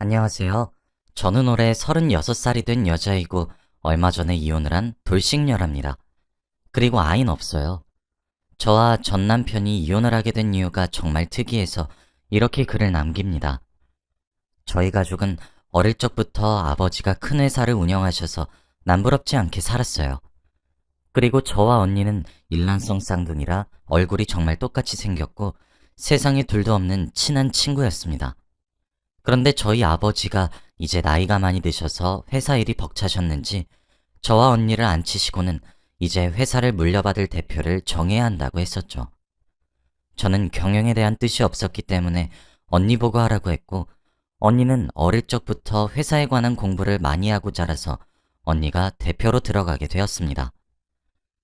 안녕하세요. 저는 올해 36살이 된 여자이고 얼마 전에 이혼을 한 돌싱녀랍니다. 그리고 아이는 없어요. 저와 전 남편이 이혼을 하게 된 이유가 정말 특이해서 이렇게 글을 남깁니다. 저희 가족은 어릴 적부터 아버지가 큰 회사를 운영하셔서 남부럽지 않게 살았어요. 그리고 저와 언니는 일란성 쌍둥이라 얼굴이 정말 똑같이 생겼고 세상에 둘도 없는 친한 친구였습니다. 그런데 저희 아버지가 이제 나이가 많이 드셔서 회사 일이 벅차셨는지 저와 언니를 앉히시고는 이제 회사를 물려받을 대표를 정해야 한다고 했었죠. 저는 경영에 대한 뜻이 없었기 때문에 언니 보고 하라고 했고, 언니는 어릴 적부터 회사에 관한 공부를 많이 하고 자라서 언니가 대표로 들어가게 되었습니다.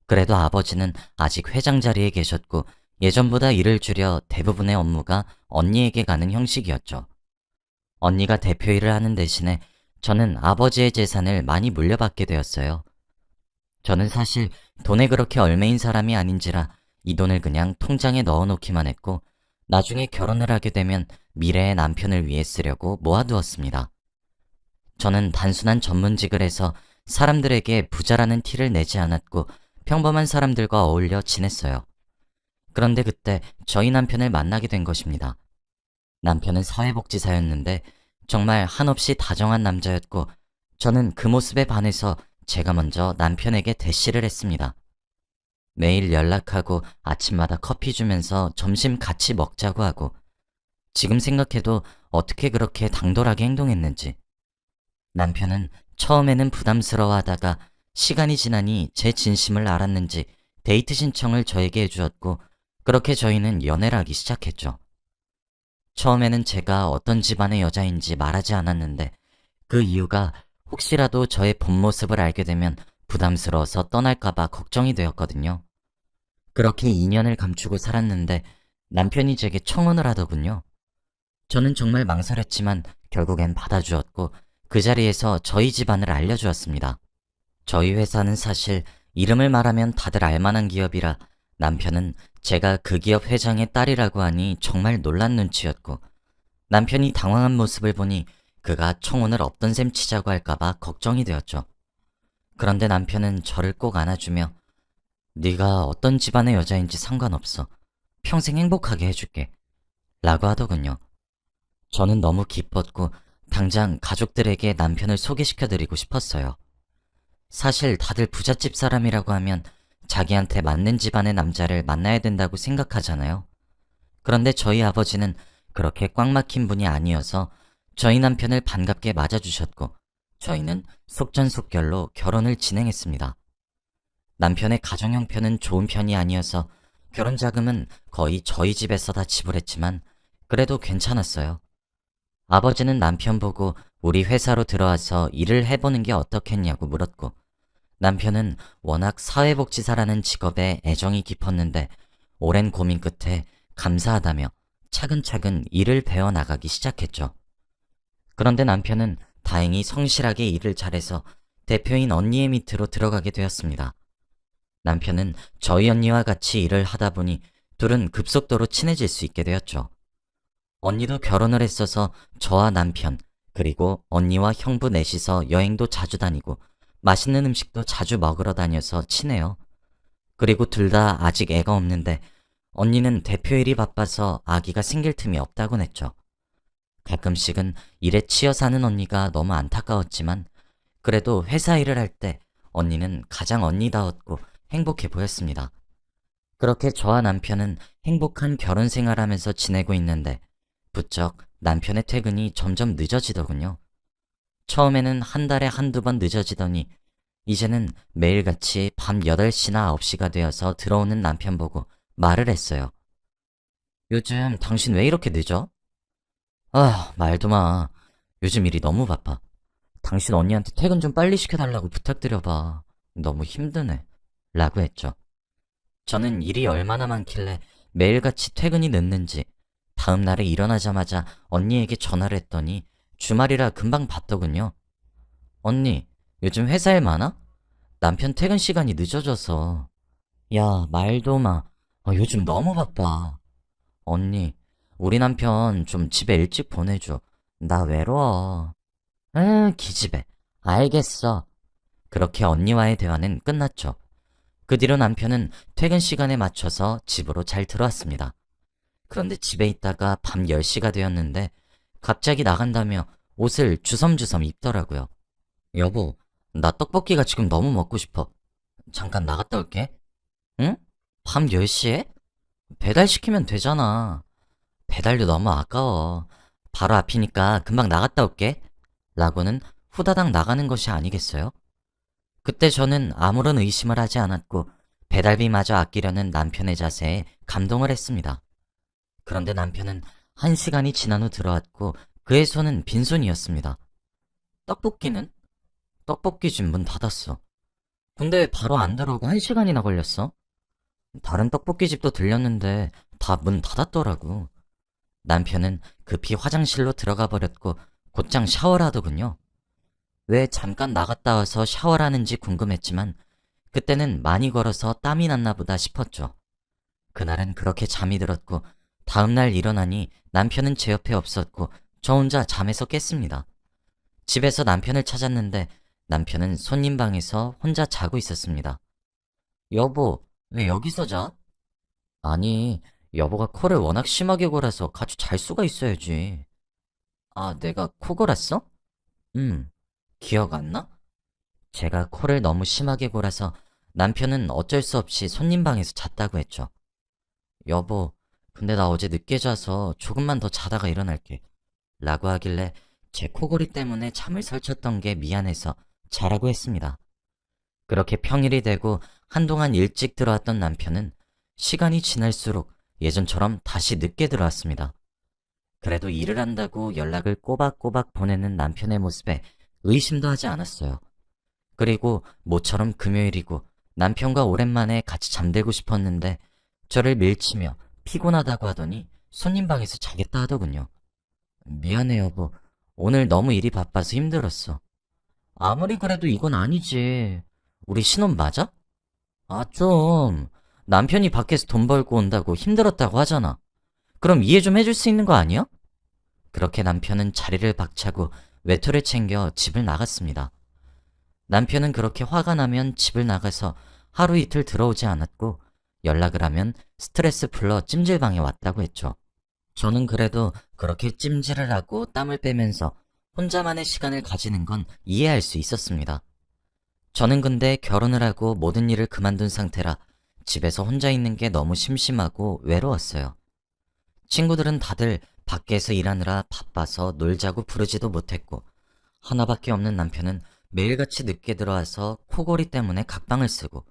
그래도 아버지는 아직 회장 자리에 계셨고 예전보다 일을 줄여 대부분의 업무가 언니에게 가는 형식이었죠. 언니가 대표 일을 하는 대신에 저는 아버지의 재산을 많이 물려받게 되었어요. 저는 사실 돈에 그렇게 얼매인 사람이 아닌지라 이 돈을 그냥 통장에 넣어놓기만 했고, 나중에 결혼을 하게 되면 미래의 남편을 위해 쓰려고 모아두었습니다. 저는 단순한 전문직을 해서 사람들에게 부자라는 티를 내지 않았고 평범한 사람들과 어울려 지냈어요. 그런데 그때 저희 남편을 만나게 된 것입니다. 남편은 사회복지사였는데 정말 한없이 다정한 남자였고, 저는 그 모습에 반해서 제가 먼저 남편에게 대시를 했습니다. 매일 연락하고 아침마다 커피 주면서 점심 같이 먹자고 하고, 지금 생각해도 어떻게 그렇게 당돌하게 행동했는지. 남편은 처음에는 부담스러워하다가 시간이 지나니 제 진심을 알았는지 데이트 신청을 저에게 해주었고, 그렇게 저희는 연애를 하기 시작했죠. 처음에는 제가 어떤 집안의 여자인지 말하지 않았는데, 그 이유가 혹시라도 저의 본 모습을 알게 되면 부담스러워서 떠날까봐 걱정이 되었거든요. 그렇게 2년을 감추고 살았는데 남편이 제게 청혼을 하더군요. 저는 정말 망설였지만 결국엔 받아주었고, 그 자리에서 저희 집안을 알려주었습니다. 저희 회사는 사실 이름을 말하면 다들 알만한 기업이라 남편은 제가 그 기업 회장의 딸이라고 하니 정말 놀란 눈치였고, 남편이 당황한 모습을 보니 그가 청혼을 없던 셈 치자고 할까봐 걱정이 되었죠. 그런데 남편은 저를 꼭 안아주며 네가 어떤 집안의 여자인지 상관없어. 평생 행복하게 해줄게. 라고 하더군요. 저는 너무 기뻤고 당장 가족들에게 남편을 소개시켜드리고 싶었어요. 사실 다들 부잣집 사람이라고 하면 자기한테 맞는 집안의 남자를 만나야 된다고 생각하잖아요. 그런데 저희 아버지는 그렇게 꽉 막힌 분이 아니어서 저희 남편을 반갑게 맞아주셨고, 저희는 속전속결로 결혼을 진행했습니다. 남편의 가정 형편은 좋은 편이 아니어서 결혼 자금은 거의 저희 집에서 다 지불했지만 그래도 괜찮았어요. 아버지는 남편 보고 우리 회사로 들어와서 일을 해보는 게 어떻겠냐고 물었고, 남편은 워낙 사회복지사라는 직업에 애정이 깊었는데 오랜 고민 끝에 감사하다며 차근차근 일을 배워나가기 시작했죠. 그런데 남편은 다행히 성실하게 일을 잘해서 대표인 언니의 밑으로 들어가게 되었습니다. 남편은 저희 언니와 같이 일을 하다 보니 둘은 급속도로 친해질 수 있게 되었죠. 언니도 결혼을 했어서 저와 남편, 그리고 언니와 형부 넷이서 여행도 자주 다니고 맛있는 음식도 자주 먹으러 다녀서 친해요. 그리고 둘 다 아직 애가 없는데 언니는 대표 일이 바빠서 아기가 생길 틈이 없다곤 했죠. 가끔씩은 일에 치여 사는 언니가 너무 안타까웠지만 그래도 회사 일을 할 때 언니는 가장 언니다웠고 행복해 보였습니다. 그렇게 저와 남편은 행복한 결혼 생활하면서 지내고 있는데 부쩍 남편의 퇴근이 점점 늦어지더군요. 처음에는 한 달에 한두 번 늦어지더니 이제는 매일같이 밤 8시나 9시가 되어서 들어오는 남편 보고 말을 했어요. 요즘 당신 왜 이렇게 늦어? 아, 말도 마. 요즘 일이 너무 바빠. 당신 언니한테 퇴근 좀 빨리 시켜달라고 부탁드려봐. 너무 힘드네. 라고 했죠. 저는 일이 얼마나 많길래 매일같이 퇴근이 늦는지 다음 날에 일어나자마자 언니에게 전화를 했더니 주말이라 금방 받더군요. 언니, 요즘 회사 일 많아? 남편 퇴근 시간이 늦어져서. 야, 말도 마. 요즘 너무 바빠. 언니, 우리 남편 좀 집에 일찍 보내줘. 나 외로워. 기집애. 알겠어. 그렇게 언니와의 대화는 끝났죠. 그 뒤로 남편은 퇴근 시간에 맞춰서 집으로 잘 들어왔습니다. 그런데 집에 있다가 밤 10시가 되었는데 갑자기 나간다며 옷을 주섬주섬 입더라고요. 여보, 나 떡볶이가 지금 너무 먹고 싶어. 잠깐 나갔다 올게. 응? 밤 10시에? 배달시키면 되잖아. 배달료 너무 아까워. 바로 앞이니까 금방 나갔다 올게. 라고는 후다닥 나가는 것이 아니겠어요? 그때 저는 아무런 의심을 하지 않았고 배달비마저 아끼려는 남편의 자세에 감동을 했습니다. 그런데 남편은 1시간이 지난 후 들어왔고 그의 손은 빈손이었습니다. 떡볶이는? 떡볶이집 문 닫았어. 근데 왜 바로 안 들어오고 1시간이나 걸렸어? 다른 떡볶이집도 들렸는데 다 문 닫았더라고. 남편은 급히 화장실로 들어가 버렸고 곧장 샤워를 하더군요. 왜 잠깐 나갔다 와서 샤워를 하는지 궁금했지만 그때는 많이 걸어서 땀이 났나 보다 싶었죠. 그날은 그렇게 잠이 들었고 다음날 일어나니 남편은 제 옆에 없었고 저 혼자 잠에서 깼습니다. 집에서 남편을 찾았는데 남편은 손님 방에서 혼자 자고 있었습니다. 여보, 왜 여기서 자? 아니, 여보가 코를 워낙 심하게 골아서 같이 잘 수가 있어야지. 아, 내가 코 골았어? 음, 기억 안 나? 제가 코를 너무 심하게 골아서 남편은 어쩔 수 없이 손님 방에서 잤다고 했죠. 여보, 근데 나 어제 늦게 자서 조금만 더 자다가 일어날게. 라고 하길래 제 코골이 때문에 잠을 설쳤던 게 미안해서 자라고 했습니다. 그렇게 평일이 되고 한동안 일찍 들어왔던 남편은 시간이 지날수록 예전처럼 다시 늦게 들어왔습니다. 그래도 일을 한다고 연락을 꼬박꼬박 보내는 남편의 모습에 의심도 하지 않았어요. 그리고 모처럼 금요일이고 남편과 오랜만에 같이 잠들고 싶었는데 저를 밀치며 피곤하다고 하더니 손님 방에서 자겠다 하더군요. 미안해 여보. 오늘 너무 일이 바빠서 힘들었어. 아무리 그래도 이건 아니지. 우리 신혼 맞아? 아, 좀. 남편이 밖에서 돈 벌고 온다고 힘들었다고 하잖아. 그럼 이해 좀 해줄 수 있는 거 아니야? 그렇게 남편은 자리를 박차고 외투를 챙겨 집을 나갔습니다. 남편은 그렇게 화가 나면 집을 나가서 하루 이틀 들어오지 않았고 연락을 하면 스트레스 풀러 찜질방에 왔다고 했죠. 저는 그래도 그렇게 찜질을 하고 땀을 빼면서 혼자만의 시간을 가지는 건 이해할 수 있었습니다. 저는 근데 결혼을 하고 모든 일을 그만둔 상태라 집에서 혼자 있는 게 너무 심심하고 외로웠어요. 친구들은 다들 밖에서 일하느라 바빠서 놀자고 부르지도 못했고 하나밖에 없는 남편은 매일같이 늦게 들어와서 코골이 때문에 각방을 쓰고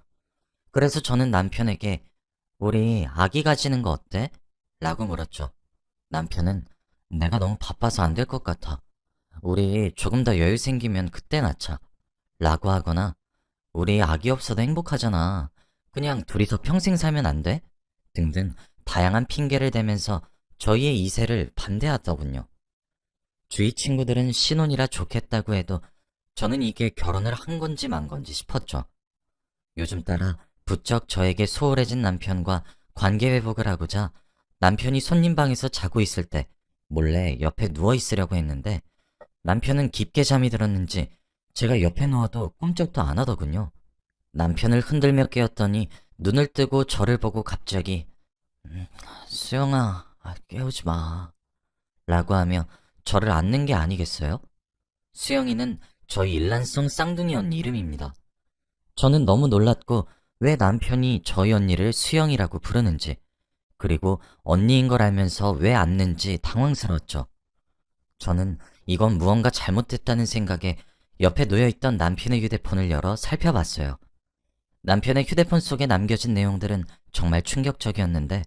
그래서 저는 남편에게 우리 아기 가지는 거 어때? 라고 물었죠. 남편은 내가 너무 바빠서 안 될 것 같아. 우리 조금 더 여유 생기면 그때 낳자. 라고 하거나 우리 아기 없어도 행복하잖아. 그냥 둘이서 평생 살면 안 돼? 등등 다양한 핑계를 대면서 저희의 이세를 반대하더군요. 주위 친구들은 신혼이라 좋겠다고 해도 저는 이게 결혼을 한 건지 만 건지 싶었죠. 요즘 따라 부쩍 저에게 소홀해진 남편과 관계 회복을 하고자 남편이 손님 방에서 자고 있을 때 몰래 옆에 누워 있으려고 했는데 남편은 깊게 잠이 들었는지 제가 옆에 누워도 꿈쩍도 안 하더군요. 남편을 흔들며 깨웠더니 눈을 뜨고 저를 보고 갑자기 수영아, 깨우지 마. 라고 하며 저를 안는 게 아니겠어요? 수영이는 저희 일란성 쌍둥이 언니 이름입니다. 저는 너무 놀랐고 왜 남편이 저희 언니를 수영이라고 부르는지 그리고 언니인 걸 알면서 왜 안는지 당황스러웠죠. 저는 이건 무언가 잘못됐다는 생각에 옆에 놓여있던 남편의 휴대폰을 열어 살펴봤어요. 남편의 휴대폰 속에 남겨진 내용들은 정말 충격적이었는데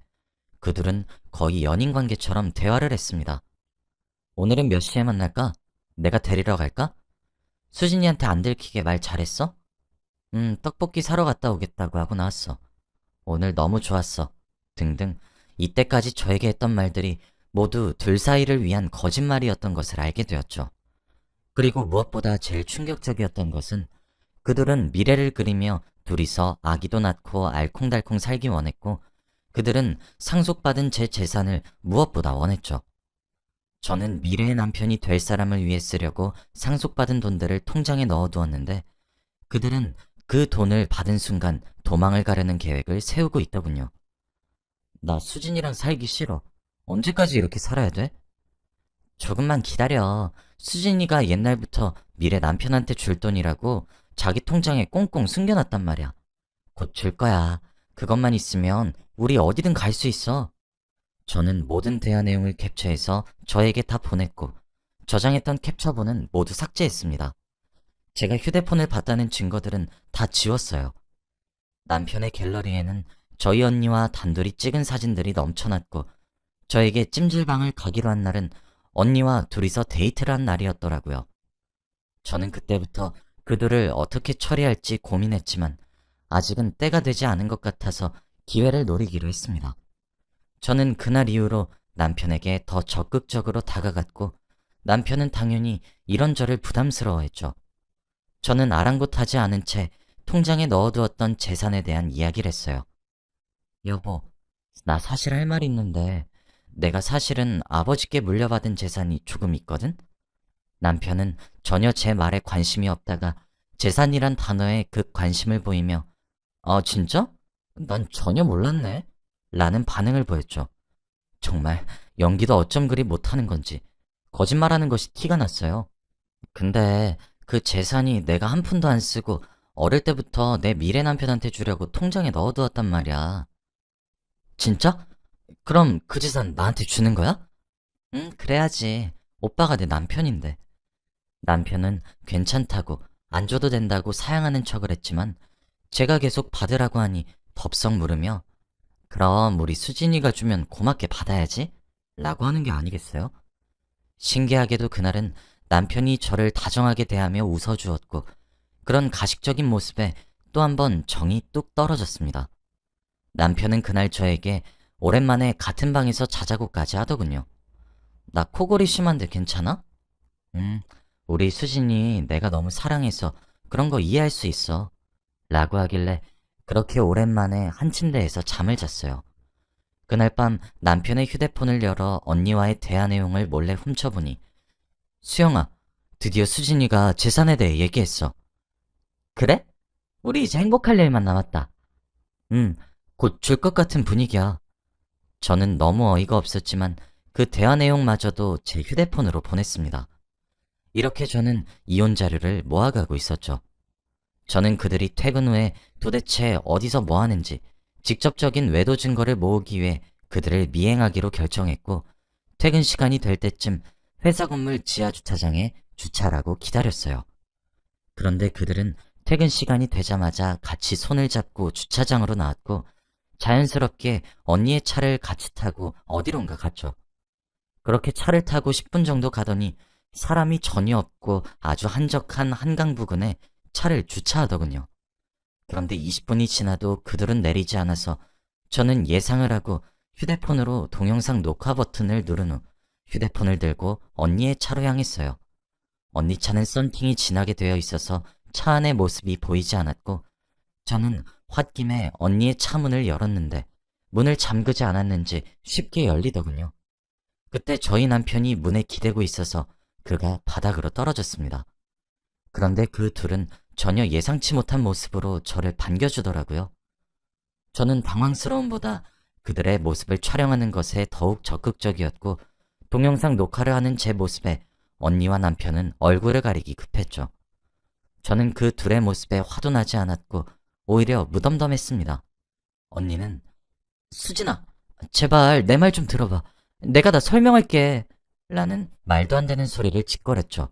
그 둘은 거의 연인 관계처럼 대화를 했습니다. 오늘은 몇 시에 만날까? 내가 데리러 갈까? 수진이한테 안 들키게 말 잘했어? 떡볶이 사러 갔다 오겠다고 하고 나왔어. 오늘 너무 좋았어. 등등 이때까지 저에게 했던 말들이 모두 둘 사이를 위한 거짓말이었던 것을 알게 되었죠. 그리고 무엇보다 제일 충격적이었던 것은 그들은 미래를 그리며 둘이서 아기도 낳고 알콩달콩 살기 원했고 그들은 상속받은 제 재산을 무엇보다 원했죠. 저는 미래의 남편이 될 사람을 위해 쓰려고 상속받은 돈들을 통장에 넣어두었는데 그들은 그 돈을 받은 순간 도망을 가려는 계획을 세우고 있더군요. 나 수진이랑 살기 싫어. 언제까지 이렇게 살아야 돼? 조금만 기다려. 수진이가 옛날부터 미래 남편한테 줄 돈이라고 자기 통장에 꽁꽁 숨겨놨단 말이야. 곧 줄 거야. 그것만 있으면 우리 어디든 갈 수 있어. 저는 모든 대화 내용을 캡처해서 저에게 다 보냈고 저장했던 캡처본은 모두 삭제했습니다. 제가 휴대폰을 봤다는 증거들은 다 지웠어요. 남편의 갤러리에는 저희 언니와 단둘이 찍은 사진들이 넘쳐났고 저에게 찜질방을 가기로 한 날은 언니와 둘이서 데이트를 한 날이었더라고요. 저는 그때부터 그들을 어떻게 처리할지 고민했지만 아직은 때가 되지 않은 것 같아서 기회를 노리기로 했습니다. 저는 그날 이후로 남편에게 더 적극적으로 다가갔고 남편은 당연히 이런 저를 부담스러워했죠. 저는 아랑곳하지 않은 채 통장에 넣어두었던 재산에 대한 이야기를 했어요. 여보, 나 사실 할 말 있는데 내가 사실은 아버지께 물려받은 재산이 조금 있거든? 남편은 전혀 제 말에 관심이 없다가 재산이란 단어에 그 관심을 보이며 진짜? 난 전혀 몰랐네. 라는 반응을 보였죠. 정말 연기도 어쩜 그리 못하는 건지 거짓말하는 것이 티가 났어요. 근데 그 재산이 내가 한 푼도 안 쓰고 어릴 때부터 내 미래 남편한테 주려고 통장에 넣어두었단 말이야. 진짜? 그럼 그 재산 나한테 주는 거야? 응, 그래야지. 오빠가 내 남편인데. 남편은 괜찮다고 안 줘도 된다고 사양하는 척을 했지만 제가 계속 받으라고 하니 덥석 물으며 그럼 우리 수진이가 주면 고맙게 받아야지? 라고 하는 게 아니겠어요? 신기하게도 그날은 남편이 저를 다정하게 대하며 웃어주었고 그런 가식적인 모습에 또 한 번 정이 뚝 떨어졌습니다. 남편은 그날 저에게 오랜만에 같은 방에서 자자고까지 하더군요. 나 코골이 심한데 괜찮아? 음, 우리 수진이 내가 너무 사랑해서 그런 거 이해할 수 있어. 라고 하길래 그렇게 오랜만에 한 침대에서 잠을 잤어요. 그날 밤 남편의 휴대폰을 열어 언니와의 대화 내용을 몰래 훔쳐보니 수영아, 드디어 수진이가 재산에 대해 얘기했어. 그래? 우리 이제 행복할 일만 남았다. 곧 줄 것 같은 분위기야. 저는 너무 어이가 없었지만 그 대화 내용마저도 제 휴대폰으로 보냈습니다. 이렇게 저는 이혼 자료를 모아가고 있었죠. 저는 그들이 퇴근 후에 도대체 어디서 뭐 하는지 직접적인 외도 증거를 모으기 위해 그들을 미행하기로 결정했고 퇴근 시간이 될 때쯤 회사 건물 지하 주차장에 주차라고 기다렸어요. 그런데 그들은 퇴근 시간이 되자마자 같이 손을 잡고 주차장으로 나왔고 자연스럽게 언니의 차를 같이 타고 어디론가 갔죠. 그렇게 차를 타고 10분 정도 가더니 사람이 전혀 없고 아주 한적한 한강 부근에 차를 주차하더군요. 그런데 20분이 지나도 그들은 내리지 않아서 저는 예상을 하고 휴대폰으로 동영상 녹화 버튼을 누른 후 휴대폰을 들고 언니의 차로 향했어요. 언니 차는 썬팅이 진하게 되어 있어서 차 안의 모습이 보이지 않았고 저는 홧김에 언니의 차 문을 열었는데 문을 잠그지 않았는지 쉽게 열리더군요. 그때 저희 남편이 문에 기대고 있어서 그가 바닥으로 떨어졌습니다. 그런데 그 둘은 전혀 예상치 못한 모습으로 저를 반겨주더라고요. 저는 당황스러움보다 그들의 모습을 촬영하는 것에 더욱 적극적이었고 동영상 녹화를 하는 제 모습에 언니와 남편은 얼굴을 가리기 급했죠. 저는 그 둘의 모습에 화도 나지 않았고 오히려 무덤덤했습니다. 언니는 수진아, 제발 내 말 좀 들어봐. 내가 다 설명할게. 라는 말도 안 되는 소리를 짓거렸죠.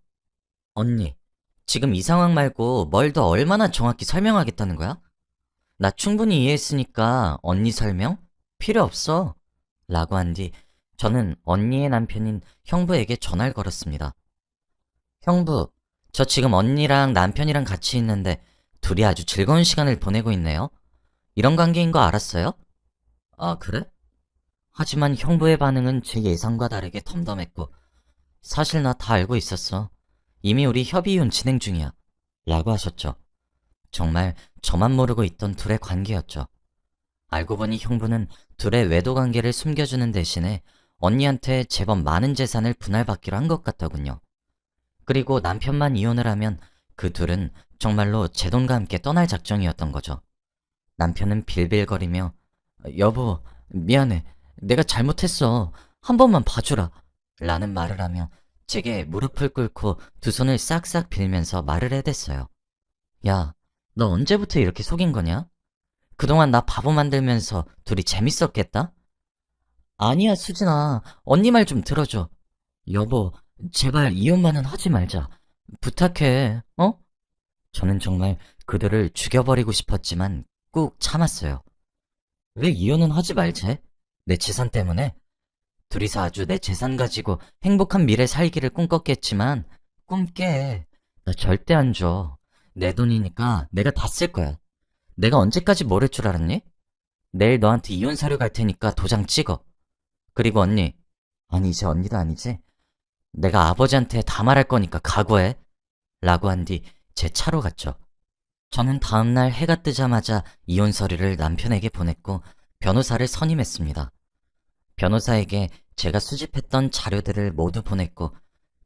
언니, 지금 이 상황 말고 뭘 더 얼마나 정확히 설명하겠다는 거야? 나 충분히 이해했으니까 언니 설명? 필요 없어. 라고 한 뒤 저는 언니의 남편인 형부에게 전화를 걸었습니다. 형부, 저 지금 언니랑 남편이랑 같이 있는데 둘이 아주 즐거운 시간을 보내고 있네요. 이런 관계인 거 알았어요? 아, 그래? 하지만 형부의 반응은 제 예상과 다르게 덤덤했고 사실 나 다 알고 있었어. 이미 우리 협의이혼 진행 중이야. 라고 하셨죠. 정말 저만 모르고 있던 둘의 관계였죠. 알고 보니 형부는 둘의 외도 관계를 숨겨주는 대신에 언니한테 제법 많은 재산을 분할받기로 한 것 같더군요. 그리고 남편만 이혼을 하면 그 둘은 정말로 제 돈과 함께 떠날 작정이었던 거죠. 남편은 빌빌거리며 여보, 미안해. 내가 잘못했어. 한 번만 봐주라. 라는 말을 하며 제게 무릎을 꿇고 두 손을 싹싹 빌면서 말을 해댔어요. 야, 너 언제부터 이렇게 속인 거냐? 그동안 나 바보 만들면서 둘이 재밌었겠다? 아니야, 수진아. 언니 말 좀 들어줘. 여보, 제발 이혼만은 하지 말자. 부탁해, 어? 저는 정말 그들을 죽여버리고 싶었지만 꾹 참았어요. 왜 이혼은 하지 말지? 내 재산 때문에? 둘이서 아주 내 재산 가지고 행복한 미래 살기를 꿈꿨겠지만 꿈 깨. 나 절대 안 줘. 내 돈이니까 내가 다 쓸 거야. 내가 언제까지 모를 줄 알았니? 내일 너한테 이혼 서류 갈 테니까 도장 찍어. 그리고 언니. 아니 이제 언니도 아니지? 내가 아버지한테 다 말할 거니까 각오해. 라고 한 뒤 제 차로 갔죠. 저는 다음날 해가 뜨자마자 이혼 서류를 남편에게 보냈고 변호사를 선임했습니다. 변호사에게 제가 수집했던 자료들을 모두 보냈고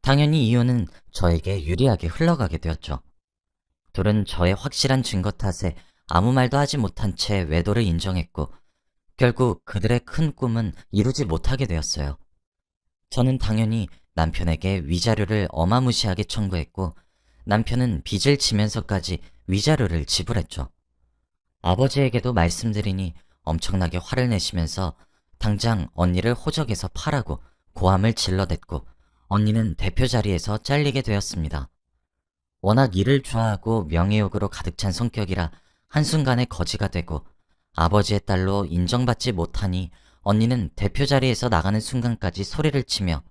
당연히 이혼은 저에게 유리하게 흘러가게 되었죠. 둘은 저의 확실한 증거 탓에 아무 말도 하지 못한 채 외도를 인정했고 결국 그들의 큰 꿈은 이루지 못하게 되었어요. 저는 당연히 남편에게 위자료를 어마무시하게 청구했고 남편은 빚을 지면서까지 위자료를 지불했죠. 아버지에게도 말씀드리니 엄청나게 화를 내시면서 당장 언니를 호적에서 파라고 고함을 질러댔고 언니는 대표 자리에서 잘리게 되었습니다. 워낙 일을 좋아하고 명예욕으로 가득 찬 성격이라 한순간에 거지가 되고 아버지의 딸로 인정받지 못하니 언니는 대표 자리에서 나가는 순간까지 소리를 치며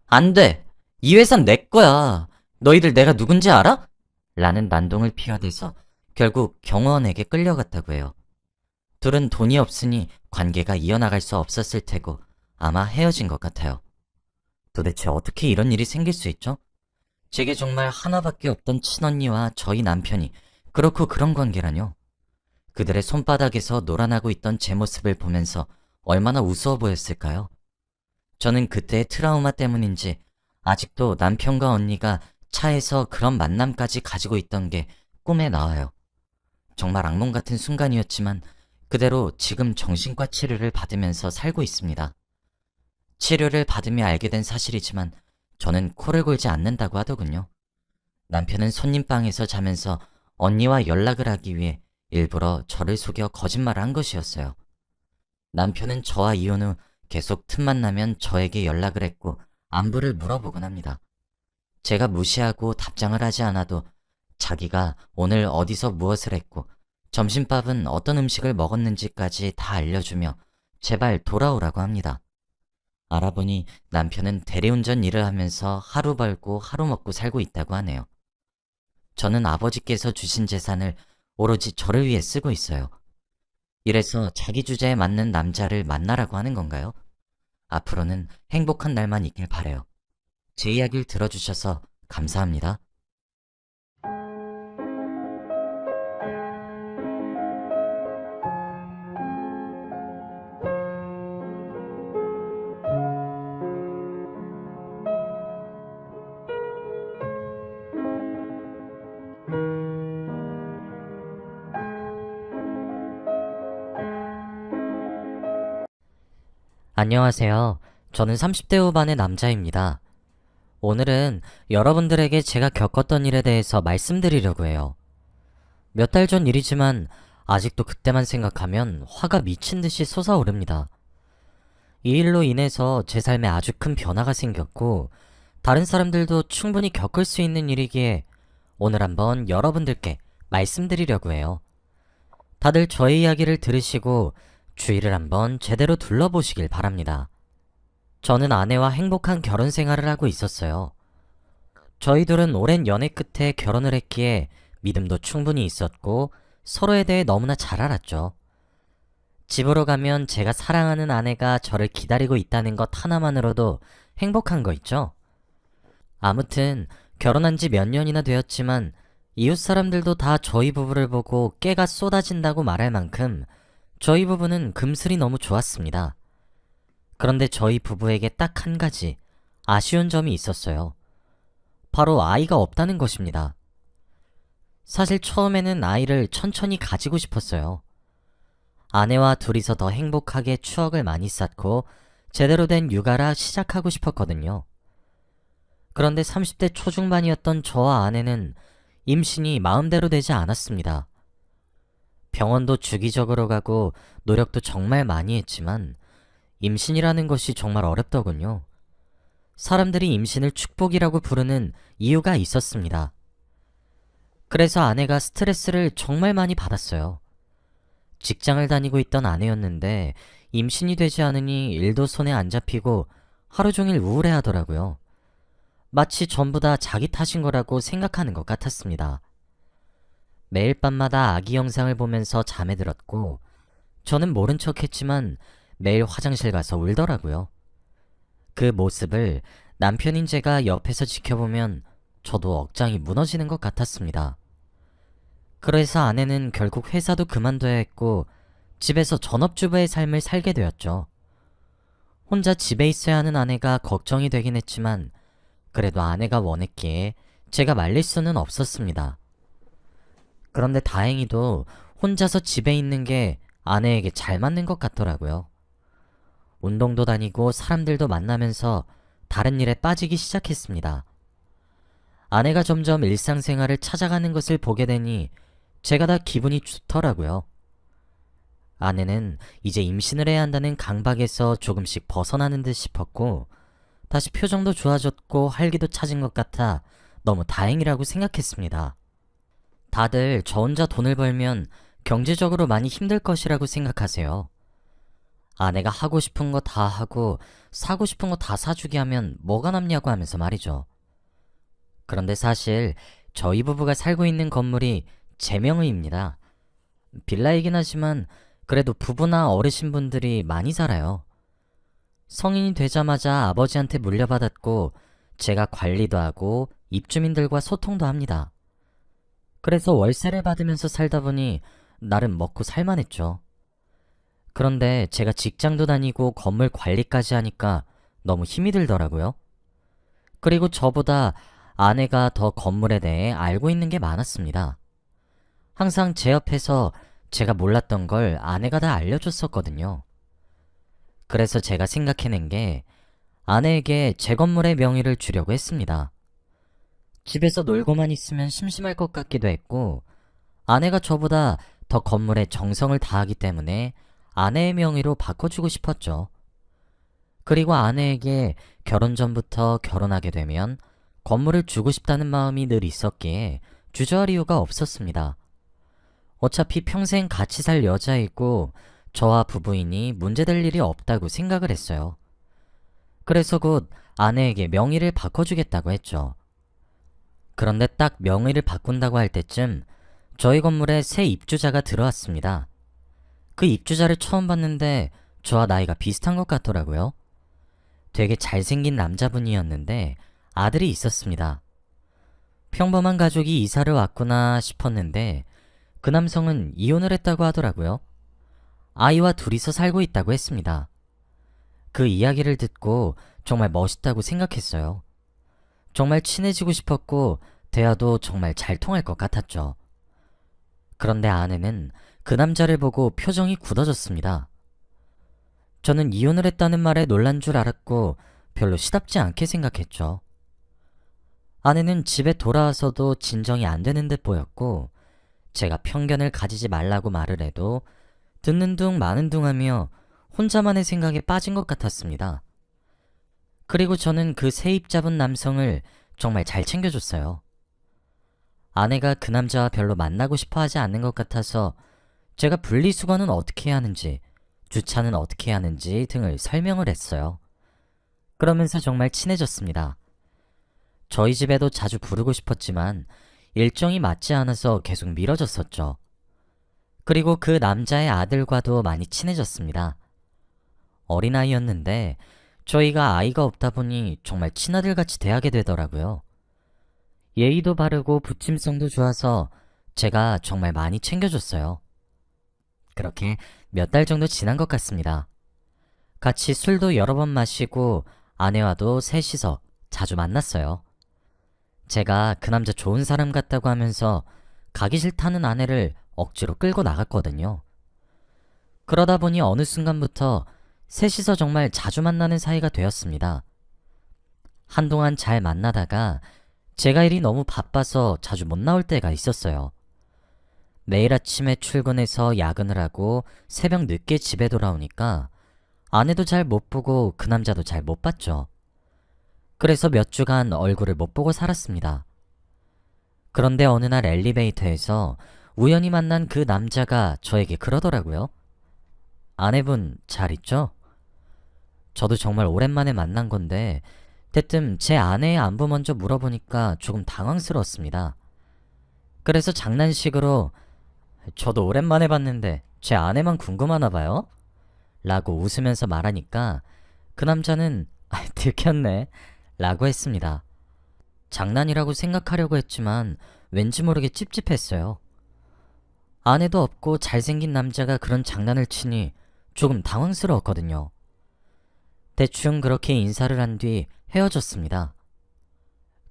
안 돼! 이 회사는 내 거야! 너희들 내가 누군지 알아? 라는 난동을 피워대서 결국 경호원에게 끌려갔다고 해요. 둘은 돈이 없으니 관계가 이어나갈 수 없었을 테고 아마 헤어진 것 같아요. 도대체 어떻게 이런 일이 생길 수 있죠? 제게 정말 하나밖에 없던 친언니와 저희 남편이 그렇고 그런 관계라뇨. 그들의 손바닥에서 놀아나고 있던 제 모습을 보면서 얼마나 우스워 보였을까요? 저는 그때의 트라우마 때문인지 아직도 남편과 언니가 차에서 그런 만남까지 가지고 있던 게 꿈에 나와요. 정말 악몽 같은 순간이었지만 그대로 지금 정신과 치료를 받으면서 살고 있습니다. 치료를 받으며 알게 된 사실이지만 저는 코를 골지 않는다고 하더군요. 남편은 손님방에서 자면서 언니와 연락을 하기 위해 일부러 저를 속여 거짓말을 한 것이었어요. 남편은 저와 이혼 후 계속 틈만 나면 저에게 연락을 했고 안부를 물어보곤 합니다. 제가 무시하고 답장을 하지 않아도 자기가 오늘 어디서 무엇을 했고 점심밥은 어떤 음식을 먹었는지까지 다 알려주며 제발 돌아오라고 합니다. 알아보니 남편은 대리운전 일을 하면서 하루 벌고 하루 먹고 살고 있다고 하네요. 저는 아버지께서 주신 재산을 오로지 저를 위해 쓰고 있어요. 이래서 자기 주제에 맞는 남자를 만나라고 하는 건가요? 앞으로는 행복한 날만 있길 바래요. 제 이야기를 들어주셔서 감사합니다. 안녕하세요. 저는 30대 후반의 남자입니다. 오늘은 여러분들에게 제가 겪었던 일에 대해서 말씀드리려고 해요. 몇 달 전 일이지만 아직도 그때만 생각하면 화가 미친 듯이 솟아오릅니다. 이 일로 인해서 제 삶에 아주 큰 변화가 생겼고 다른 사람들도 충분히 겪을 수 있는 일이기에 오늘 한번 여러분들께 말씀드리려고 해요. 다들 저의 이야기를 들으시고 주위를 한번 제대로 둘러보시길 바랍니다. 저는 아내와 행복한 결혼 생활을 하고 있었어요. 저희들은 오랜 연애 끝에 결혼을 했기에 믿음도 충분히 있었고 서로에 대해 너무나 잘 알았죠. 집으로 가면 제가 사랑하는 아내가 저를 기다리고 있다는 것 하나만으로도 행복한 거 있죠? 아무튼 결혼한 지 몇 년이나 되었지만 이웃 사람들도 다 저희 부부를 보고 깨가 쏟아진다고 말할 만큼 저희 부부는 금슬이 너무 좋았습니다. 그런데 저희 부부에게 딱 한 가지 아쉬운 점이 있었어요. 바로 아이가 없다는 것입니다. 사실 처음에는 아이를 천천히 가지고 싶었어요. 아내와 둘이서 더 행복하게 추억을 많이 쌓고 제대로 된 육아라 시작하고 싶었거든요. 그런데 30대 초중반이었던 저와 아내는 임신이 마음대로 되지 않았습니다. 병원도 주기적으로 가고 노력도 정말 많이 했지만 임신이라는 것이 정말 어렵더군요. 사람들이 임신을 축복이라고 부르는 이유가 있었습니다. 그래서 아내가 스트레스를 정말 많이 받았어요. 직장을 다니고 있던 아내였는데 임신이 되지 않으니 일도 손에 안 잡히고 하루 종일 우울해 하더라고요. 마치 전부 다 자기 탓인 거라고 생각하는 것 같았습니다. 매일 밤마다 아기 영상을 보면서 잠에 들었고 저는 모른 척 했지만 매일 화장실 가서 울더라고요. 그 모습을 남편인 제가 옆에서 지켜보면 저도 억장이 무너지는 것 같았습니다. 그래서 아내는 결국 회사도 그만둬야 했고 집에서 전업주부의 삶을 살게 되었죠. 혼자 집에 있어야 하는 아내가 걱정이 되긴 했지만 그래도 아내가 원했기에 제가 말릴 수는 없었습니다. 그런데 다행히도 혼자서 집에 있는 게 아내에게 잘 맞는 것 같더라고요. 운동도 다니고 사람들도 만나면서 다른 일에 빠지기 시작했습니다. 아내가 점점 일상생활을 찾아가는 것을 보게 되니 제가 다 기분이 좋더라고요. 아내는 이제 임신을 해야 한다는 강박에서 조금씩 벗어나는 듯 싶었고 다시 표정도 좋아졌고 활기도 찾은 것 같아 너무 다행이라고 생각했습니다. 다들 저 혼자 돈을 벌면 경제적으로 많이 힘들 것이라고 생각하세요. 아내가 하고 싶은 거 다 하고 사고 싶은 거 다 사주게 하면 뭐가 남냐고 하면서 말이죠. 그런데 사실 저희 부부가 살고 있는 건물이 제 명의입니다. 빌라이긴 하지만 그래도 부부나 어르신분들이 많이 살아요. 성인이 되자마자 아버지한테 물려받았고 제가 관리도 하고 입주민들과 소통도 합니다. 그래서 월세를 받으면서 살다 보니 나름 먹고 살만했죠. 그런데 제가 직장도 다니고 건물 관리까지 하니까 너무 힘이 들더라고요. 그리고 저보다 아내가 더 건물에 대해 알고 있는 게 많았습니다. 항상 제 옆에서 제가 몰랐던 걸 아내가 다 알려줬었거든요. 그래서 제가 생각해낸 게 아내에게 제 건물의 명의를 주려고 했습니다. 집에서 놀고만 있으면 심심할 것 같기도 했고 아내가 저보다 더 건물에 정성을 다하기 때문에 아내의 명의로 바꿔주고 싶었죠. 그리고 아내에게 결혼 전부터 결혼하게 되면 건물을 주고 싶다는 마음이 늘 있었기에 주저할 이유가 없었습니다. 어차피 평생 같이 살 여자이고 저와 부부이니 문제될 일이 없다고 생각을 했어요. 그래서 곧 아내에게 명의를 바꿔주겠다고 했죠. 그런데 딱 명의를 바꾼다고 할 때쯤 저희 건물에 새 입주자가 들어왔습니다. 그 입주자를 처음 봤는데 저와 나이가 비슷한 것 같더라고요. 되게 잘생긴 남자분이었는데 아들이 있었습니다. 평범한 가족이 이사를 왔구나 싶었는데 그 남성은 이혼을 했다고 하더라고요. 아이와 둘이서 살고 있다고 했습니다. 그 이야기를 듣고 정말 멋있다고 생각했어요. 정말 친해지고 싶었고 대화도 정말 잘 통할 것 같았죠. 그런데 아내는 그 남자를 보고 표정이 굳어졌습니다. 저는 이혼을 했다는 말에 놀란 줄 알았고 별로 시답지 않게 생각했죠. 아내는 집에 돌아와서도 진정이 안 되는 듯 보였고 제가 편견을 가지지 말라고 말을 해도 듣는 둥 마는 둥 하며 혼자만의 생각에 빠진 것 같았습니다. 그리고 저는 그 세입 잡은 남성을 정말 잘 챙겨줬어요. 아내가 그 남자와 별로 만나고 싶어 하지 않는 것 같아서 제가 분리수거는 어떻게 해야 하는지, 주차는 어떻게 해야 하는지 등을 설명을 했어요. 그러면서 정말 친해졌습니다. 저희 집에도 자주 부르고 싶었지만 일정이 맞지 않아서 계속 미뤄졌었죠. 그리고 그 남자의 아들과도 많이 친해졌습니다. 어린아이였는데 저희가 아이가 없다 보니 정말 친아들같이 대하게 되더라고요. 예의도 바르고 부침성도 좋아서 제가 정말 많이 챙겨줬어요. 그렇게 몇 달 정도 지난 것 같습니다. 같이 술도 여러 번 마시고 아내와도 셋이서 자주 만났어요. 제가 그 남자 좋은 사람 같다고 하면서 가기 싫다는 아내를 억지로 끌고 나갔거든요. 그러다 보니 어느 순간부터 셋이서 정말 자주 만나는 사이가 되었습니다. 한동안 잘 만나다가 제가 일이 너무 바빠서 자주 못 나올 때가 있었어요. 매일 아침에 출근해서 야근을 하고 새벽 늦게 집에 돌아오니까 아내도 잘 못 보고 그 남자도 잘 못 봤죠. 그래서 몇 주간 얼굴을 못 보고 살았습니다. 그런데 어느 날 엘리베이터에서 우연히 만난 그 남자가 저에게 그러더라고요. 아내분 잘 있죠? 저도 정말 오랜만에 만난 건데 대뜸 제 아내의 안부 먼저 물어보니까 조금 당황스러웠습니다. 그래서 장난식으로 저도 오랜만에 봤는데 제 아내만 궁금하나 봐요? 라고 웃으면서 말하니까 그 남자는 들켰네 라고 했습니다. 장난이라고 생각하려고 했지만 왠지 모르게 찝찝했어요. 아내도 없고 잘생긴 남자가 그런 장난을 치니 조금 당황스러웠거든요. 대충 그렇게 인사를 한 뒤 헤어졌습니다.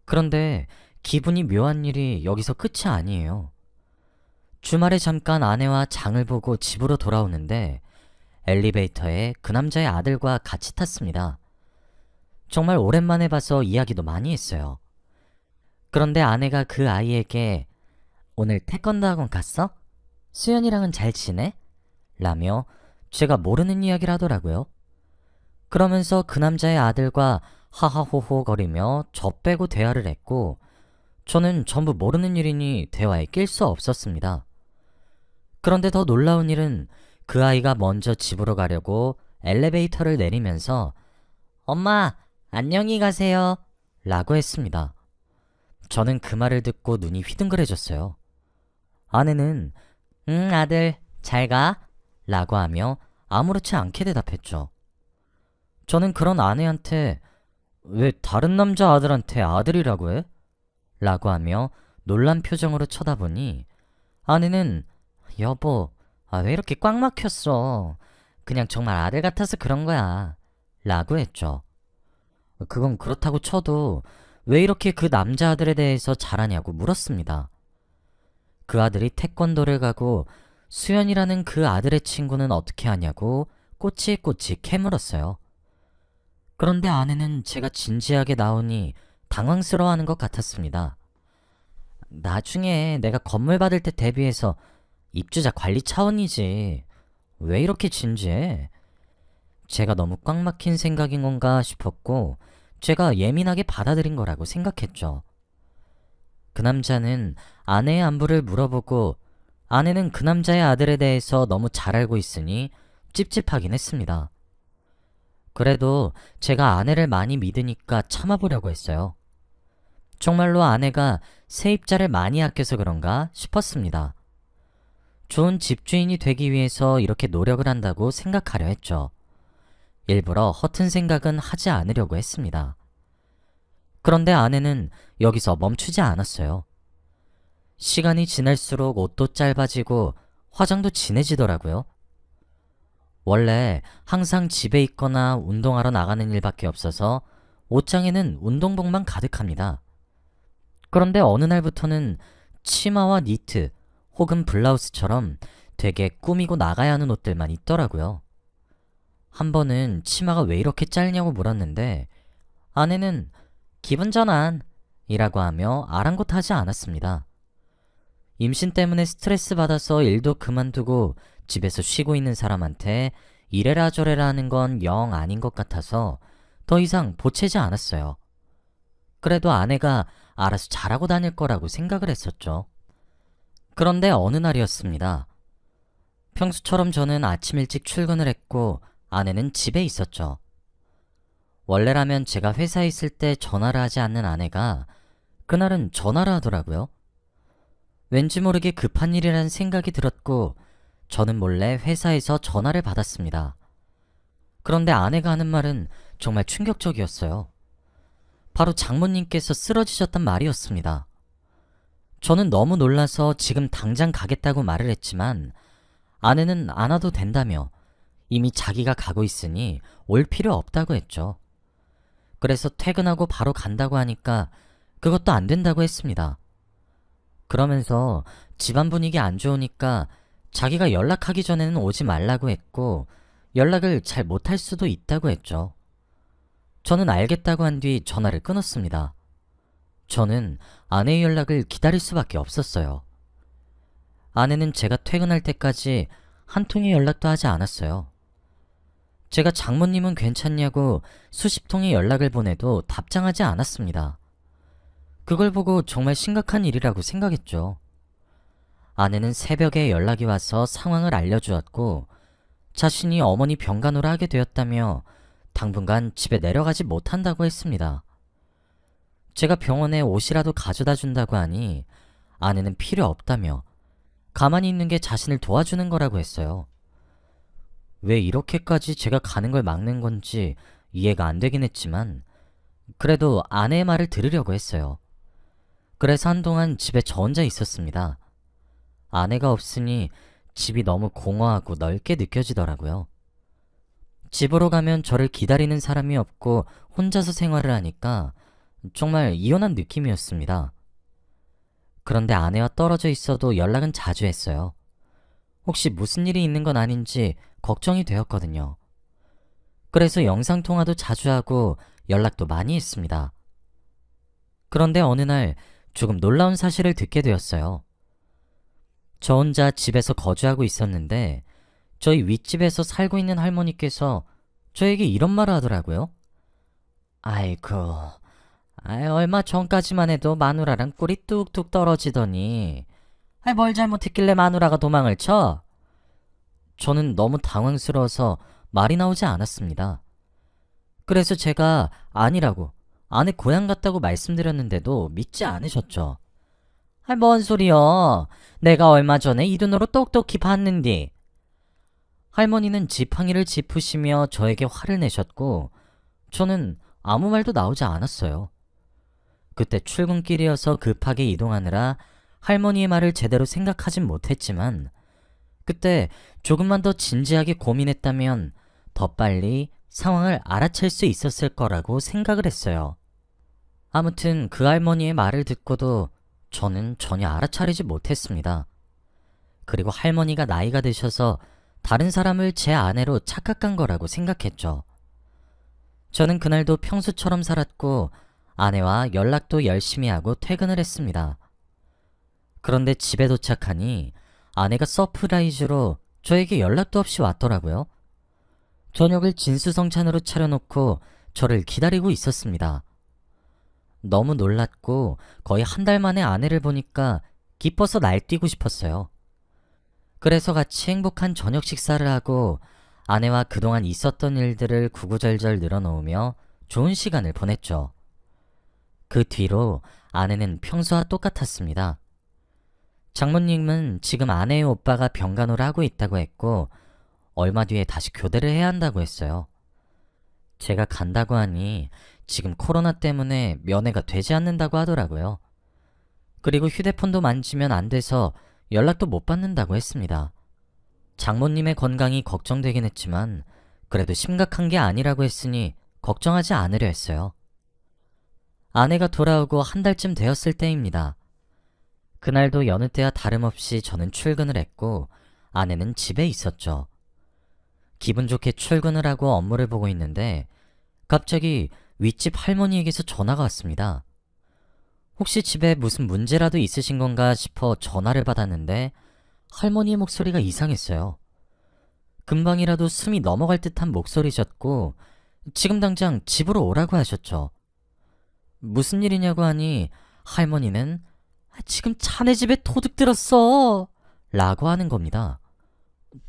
그런데 기분이 묘한 일이 여기서 끝이 아니에요. 주말에 잠깐 아내와 장을 보고 집으로 돌아오는데 엘리베이터에 그 남자의 아들과 같이 탔습니다. 정말 오랜만에 봐서 이야기도 많이 했어요. 그런데 아내가 그 아이에게 오늘 태권도 학원 갔어? 수연이랑은 잘 지내? 라며 제가 모르는 이야기를 하더라고요. 그러면서 그 남자의 아들과 하하호호 거리며 저 빼고 대화를 했고 저는 전부 모르는 일이니 대화에 낄 수 없었습니다. 그런데 더 놀라운 일은 그 아이가 먼저 집으로 가려고 엘리베이터를 내리면서 엄마, 안녕히 가세요 라고 했습니다. 저는 그 말을 듣고 눈이 휘둥그레졌어요. 아내는 응, 아들, 잘 가 라고 하며 아무렇지 않게 대답했죠. 저는 그런 아내한테 왜 다른 남자 아들한테 아들이라고 해? 라고 하며 놀란 표정으로 쳐다보니 아내는 여보, 왜 이렇게 꽉 막혔어? 그냥 정말 아들 같아서 그런 거야 라고 했죠. 그건 그렇다고 쳐도 왜 이렇게 그 남자 아들에 대해서 잘하냐고 물었습니다. 그 아들이 태권도를 가고 수연이라는 그 아들의 친구는 어떻게 하냐고 꼬치꼬치 캐물었어요. 그런데 아내는 제가 진지하게 나오니 당황스러워하는 것 같았습니다. 나중에 내가 건물 받을 때 대비해서 입주자 관리 차원이지. 왜 이렇게 진지해? 제가 너무 꽉 막힌 생각인 건가 싶었고 제가 예민하게 받아들인 거라고 생각했죠. 그 남자는 아내의 안부를 물어보고 아내는 그 남자의 아들에 대해서 너무 잘 알고 있으니 찝찝하긴 했습니다. 그래도 제가 아내를 많이 믿으니까 참아보려고 했어요. 정말로 아내가 세입자를 많이 아껴서 그런가 싶었습니다. 좋은 집주인이 되기 위해서 이렇게 노력을 한다고 생각하려 했죠. 일부러 허튼 생각은 하지 않으려고 했습니다. 그런데 아내는 여기서 멈추지 않았어요. 시간이 지날수록 옷도 짧아지고 화장도 진해지더라고요. 원래 항상 집에 있거나 운동하러 나가는 일밖에 없어서 옷장에는 운동복만 가득합니다. 그런데 어느 날부터는 치마와 니트 혹은 블라우스처럼 되게 꾸미고 나가야 하는 옷들만 있더라고요. 한 번은 치마가 왜 이렇게 짧냐고 물었는데 아내는 기분 전환 이라고 하며 아랑곳하지 않았습니다. 임신 때문에 스트레스 받아서 일도 그만두고 집에서 쉬고 있는 사람한테 이래라 저래라 하는 건 영 아닌 것 같아서 더 이상 보채지 않았어요. 그래도 아내가 알아서 잘하고 다닐 거라고 생각을 했었죠. 그런데 어느 날이었습니다. 평소처럼 저는 아침 일찍 출근을 했고 아내는 집에 있었죠. 원래라면 제가 회사에 있을 때 전화를 하지 않는 아내가 그날은 전화를 하더라고요. 왠지 모르게 급한 일이라는 생각이 들었고 저는 몰래 회사에서 전화를 받았습니다. 그런데 아내가 하는 말은 정말 충격적이었어요. 바로 장모님께서 쓰러지셨단 말이었습니다. 저는 너무 놀라서 지금 당장 가겠다고 말을 했지만 아내는 안 와도 된다며 이미 자기가 가고 있으니 올 필요 없다고 했죠. 그래서 퇴근하고 바로 간다고 하니까 그것도 안 된다고 했습니다. 그러면서 집안 분위기 안 좋으니까 자기가 연락하기 전에는 오지 말라고 했고 연락을 잘 못할 수도 있다고 했죠. 저는 알겠다고 한 뒤 전화를 끊었습니다. 저는 아내의 연락을 기다릴 수밖에 없었어요. 아내는 제가 퇴근할 때까지 한 통의 연락도 하지 않았어요. 제가 장모님은 괜찮냐고 수십 통의 연락을 보내도 답장하지 않았습니다. 그걸 보고 정말 심각한 일이라고 생각했죠. 아내는 새벽에 연락이 와서 상황을 알려주었고 자신이 어머니 병간호를 하게 되었다며 당분간 집에 내려가지 못한다고 했습니다. 제가 병원에 옷이라도 가져다 준다고 하니 아내는 필요 없다며 가만히 있는 게 자신을 도와주는 거라고 했어요. 왜 이렇게까지 제가 가는 걸 막는 건지 이해가 안 되긴 했지만 그래도 아내의 말을 들으려고 했어요. 그래서 한동안 집에 저 혼자 있었습니다. 아내가 없으니 집이 너무 공허하고 넓게 느껴지더라고요. 집으로 가면 저를 기다리는 사람이 없고 혼자서 생활을 하니까 정말 이혼한 느낌이었습니다. 그런데 아내와 떨어져 있어도 연락은 자주 했어요. 혹시 무슨 일이 있는 건 아닌지 걱정이 되었거든요. 그래서 영상통화도 자주 하고 연락도 많이 했습니다. 그런데 어느 날 조금 놀라운 사실을 듣게 되었어요. 저 혼자 집에서 거주하고 있었는데 저희 윗집에서 살고 있는 할머니께서 저에게 이런 말을 하더라고요. 아이고, 얼마 전까지만 해도 마누라랑 꿀이 뚝뚝 떨어지더니 뭘 잘못했길래 마누라가 도망을 쳐? 저는 너무 당황스러워서 말이 나오지 않았습니다. 그래서 제가 아니라고 아내 고향 갔다고 말씀드렸는데도 믿지 않으셨죠. 뭔 소리여. 내가 얼마 전에 이 눈으로 똑똑히 봤는디. 할머니는 지팡이를 짚으시며 저에게 화를 내셨고 저는 아무 말도 나오지 않았어요. 그때 출근길이어서 급하게 이동하느라 할머니의 말을 제대로 생각하진 못했지만 그때 조금만 더 진지하게 고민했다면 더 빨리 상황을 알아챌 수 있었을 거라고 생각을 했어요. 아무튼 그 할머니의 말을 듣고도 저는 전혀 알아차리지 못했습니다. 그리고 할머니가 나이가 드셔서 다른 사람을 제 아내로 착각한 거라고 생각했죠. 저는 그날도 평소처럼 살았고 아내와 연락도 열심히 하고 퇴근을 했습니다. 그런데 집에 도착하니 아내가 서프라이즈로 저에게 연락도 없이 왔더라고요. 저녁을 진수성찬으로 차려놓고 저를 기다리고 있었습니다. 너무 놀랐고 거의 한 달 만에 아내를 보니까 기뻐서 날뛰고 싶었어요. 그래서 같이 행복한 저녁 식사를 하고 아내와 그동안 있었던 일들을 구구절절 늘어놓으며 좋은 시간을 보냈죠. 그 뒤로 아내는 평소와 똑같았습니다. 장모님은 지금 아내의 오빠가 병간호를 하고 있다고 했고 얼마 뒤에 다시 교대를 해야 한다고 했어요. 제가 간다고 하니 지금 코로나 때문에 면회가 되지 않는다고 하더라고요. 그리고 휴대폰도 만지면 안 돼서 연락도 못 받는다고 했습니다. 장모님의 건강이 걱정되긴 했지만 그래도 심각한 게 아니라고 했으니 걱정하지 않으려 했어요. 아내가 돌아오고 한 달쯤 되었을 때입니다. 그날도 여느 때와 다름없이 저는 출근을 했고 아내는 집에 있었죠. 기분 좋게 출근을 하고 업무를 보고 있는데 갑자기 윗집 할머니에게서 전화가 왔습니다. 혹시 집에 무슨 문제라도 있으신 건가 싶어 전화를 받았는데 할머니의 목소리가 이상했어요. 금방이라도 숨이 넘어갈 듯한 목소리셨고 지금 당장 집으로 오라고 하셨죠. 무슨 일이냐고 하니 할머니는 지금 자네 집에 도둑 들었어 라고 하는 겁니다.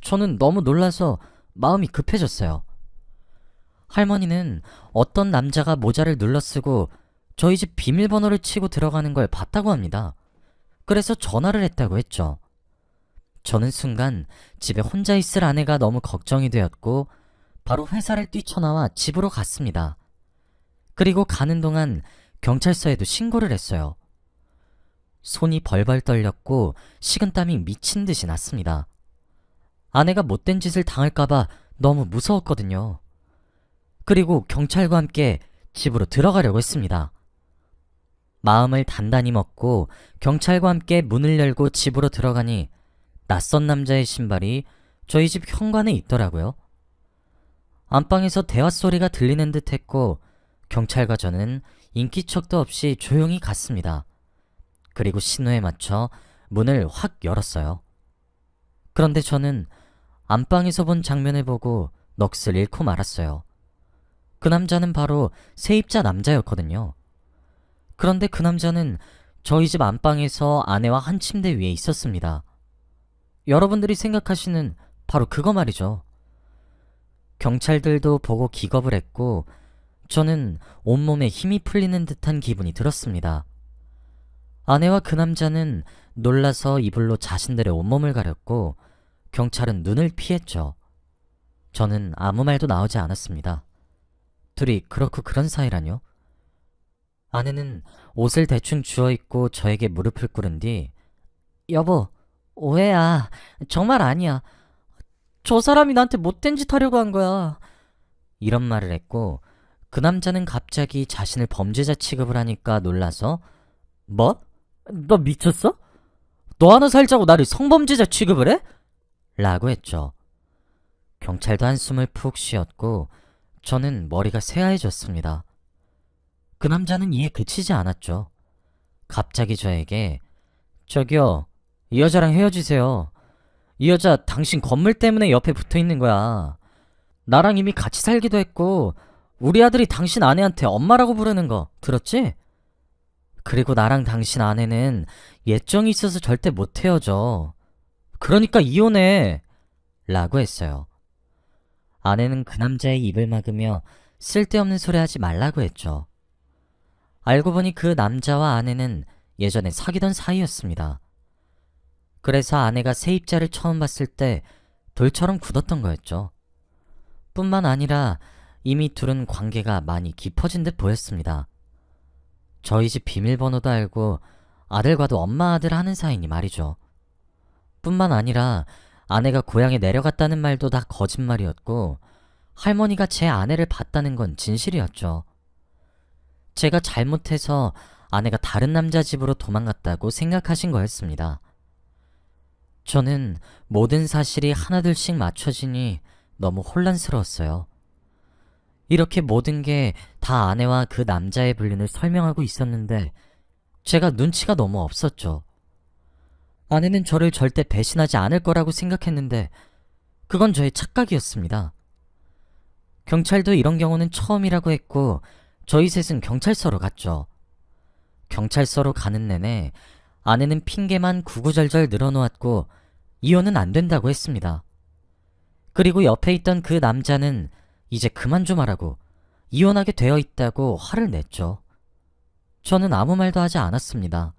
저는 너무 놀라서 마음이 급해졌어요. 할머니는 어떤 남자가 모자를 눌러쓰고 저희 집 비밀번호를 치고 들어가는 걸 봤다고 합니다. 그래서 전화를 했다고 했죠. 저는 순간 집에 혼자 있을 아내가 너무 걱정이 되었고 바로 회사를 뛰쳐나와 집으로 갔습니다. 그리고 가는 동안 경찰서에도 신고를 했어요. 손이 벌벌 떨렸고 식은땀이 미친 듯이 났습니다. 아내가 못된 짓을 당할까봐 너무 무서웠거든요. 그리고 경찰과 함께 집으로 들어가려고 했습니다. 마음을 단단히 먹고 경찰과 함께 문을 열고 집으로 들어가니 낯선 남자의 신발이 저희 집 현관에 있더라고요. 안방에서 대화 소리가 들리는 듯 했고 경찰과 저는 인기척도 없이 조용히 갔습니다. 그리고 신호에 맞춰 문을 확 열었어요. 그런데 저는 안방에서 본 장면을 보고 넋을 잃고 말았어요. 그 남자는 바로 세입자 남자였거든요. 그런데 그 남자는 저희 집 안방에서 아내와 한 침대 위에 있었습니다. 여러분들이 생각하시는 바로 그거 말이죠. 경찰들도 보고 기겁을 했고 저는 온몸에 힘이 풀리는 듯한 기분이 들었습니다. 아내와 그 남자는 놀라서 이불로 자신들의 온몸을 가렸고 경찰은 눈을 피했죠. 저는 아무 말도 나오지 않았습니다. 둘이 그렇고 그런 사이라뇨? 아내는 옷을 대충 주워입고 저에게 무릎을 꿇은 뒤 여보, 오해야. 정말 아니야. 저 사람이 나한테 못된 짓 하려고 한 거야. 이런 말을 했고 그 남자는 갑자기 자신을 범죄자 취급을 하니까 놀라서 뭐? 너 미쳤어? 너 하나 살자고 나를 성범죄자 취급을 해? 라고 했죠. 경찰도 한숨을 푹 쉬었고 저는 머리가 새하얘졌습니다. 그 남자는 이에 그치지 않았죠. 갑자기 저에게 저기요, 이 여자랑 헤어지세요. 이 여자 당신 건물 때문에 옆에 붙어 있는 거야. 나랑 이미 같이 살기도 했고 우리 아들이 당신 아내한테 엄마라고 부르는 거 들었지? 그리고 나랑 당신 아내는 예정이 있어서 절대 못 헤어져. 그러니까 이혼해. 라고 했어요. 아내는 그 남자의 입을 막으며 쓸데없는 소리 하지 말라고 했죠. 알고 보니 그 남자와 아내는 예전에 사귀던 사이였습니다. 그래서 아내가 세입자를 처음 봤을 때 돌처럼 굳었던 거였죠. 뿐만 아니라 이미 둘은 관계가 많이 깊어진 듯 보였습니다. 저희 집 비밀번호도 알고 아들과도 엄마 아들 하는 사이니 말이죠. 뿐만 아니라 아내가 고향에 내려갔다는 말도 다 거짓말이었고 할머니가 제 아내를 봤다는 건 진실이었죠. 제가 잘못해서 아내가 다른 남자 집으로 도망갔다고 생각하신 거였습니다. 저는 모든 사실이 하나둘씩 맞춰지니 너무 혼란스러웠어요. 이렇게 모든 게 다 아내와 그 남자의 불륜을 설명하고 있었는데 제가 눈치가 너무 없었죠. 아내는 저를 절대 배신하지 않을 거라고 생각했는데 그건 저의 착각이었습니다. 경찰도 이런 경우는 처음이라고 했고 저희 셋은 경찰서로 갔죠. 경찰서로 가는 내내 아내는 핑계만 구구절절 늘어놓았고 이혼은 안 된다고 했습니다. 그리고 옆에 있던 그 남자는 이제 그만 좀 하라고 이혼하게 되어 있다고 화를 냈죠. 저는 아무 말도 하지 않았습니다.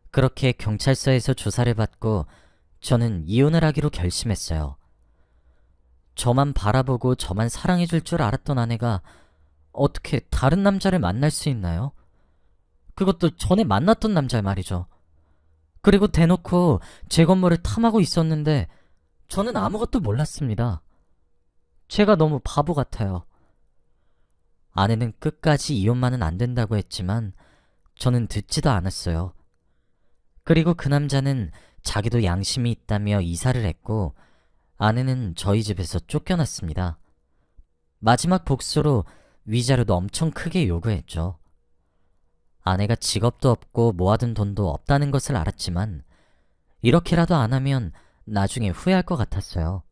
그렇게 경찰서에서 조사를 받고 저는 이혼을 하기로 결심했어요. 저만 바라보고 저만 사랑해줄 줄 알았던 아내가 어떻게 다른 남자를 만날 수 있나요? 그것도 전에 만났던 남자 말이죠. 그리고 대놓고 제 건물을 탐하고 있었는데 저는 아무것도 몰랐습니다. 제가 너무 바보 같아요. 아내는 끝까지 이혼만은 안 된다고 했지만 저는 듣지도 않았어요. 그리고 그 남자는 자기도 양심이 있다며 이사를 했고 아내는 저희 집에서 쫓겨났습니다. 마지막 복수로 위자료도 엄청 크게 요구했죠. 아내가 직업도 없고 모아둔 돈도 없다는 것을 알았지만 이렇게라도 안 하면 나중에 후회할 것 같았어요.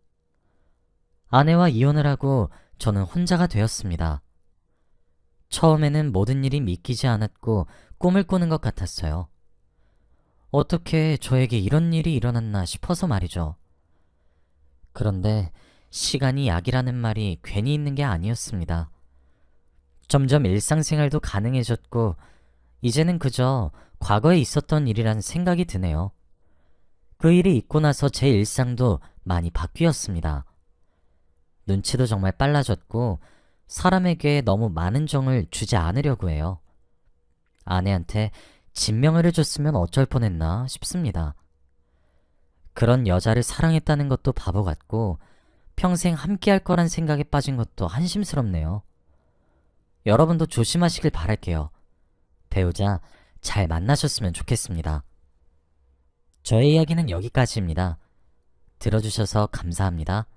아내와 이혼을 하고 저는 혼자가 되었습니다. 처음에는 모든 일이 믿기지 않았고 꿈을 꾸는 것 같았어요. 어떻게 저에게 이런 일이 일어났나 싶어서 말이죠. 그런데 시간이 약이라는 말이 괜히 있는 게 아니었습니다. 점점 일상생활도 가능해졌고 이제는 그저 과거에 있었던 일이란 생각이 드네요. 그 일이 있고 나서 제 일상도 많이 바뀌었습니다. 눈치도 정말 빨라졌고 사람에게 너무 많은 정을 주지 않으려고 해요. 아내한테 진명을 해줬으면 어쩔 뻔했나 싶습니다. 그런 여자를 사랑했다는 것도 바보 같고 평생 함께할 거란 생각에 빠진 것도 한심스럽네요. 여러분도 조심하시길 바랄게요. 배우자 잘 만나셨으면 좋겠습니다. 저의 이야기는 여기까지입니다. 들어주셔서 감사합니다.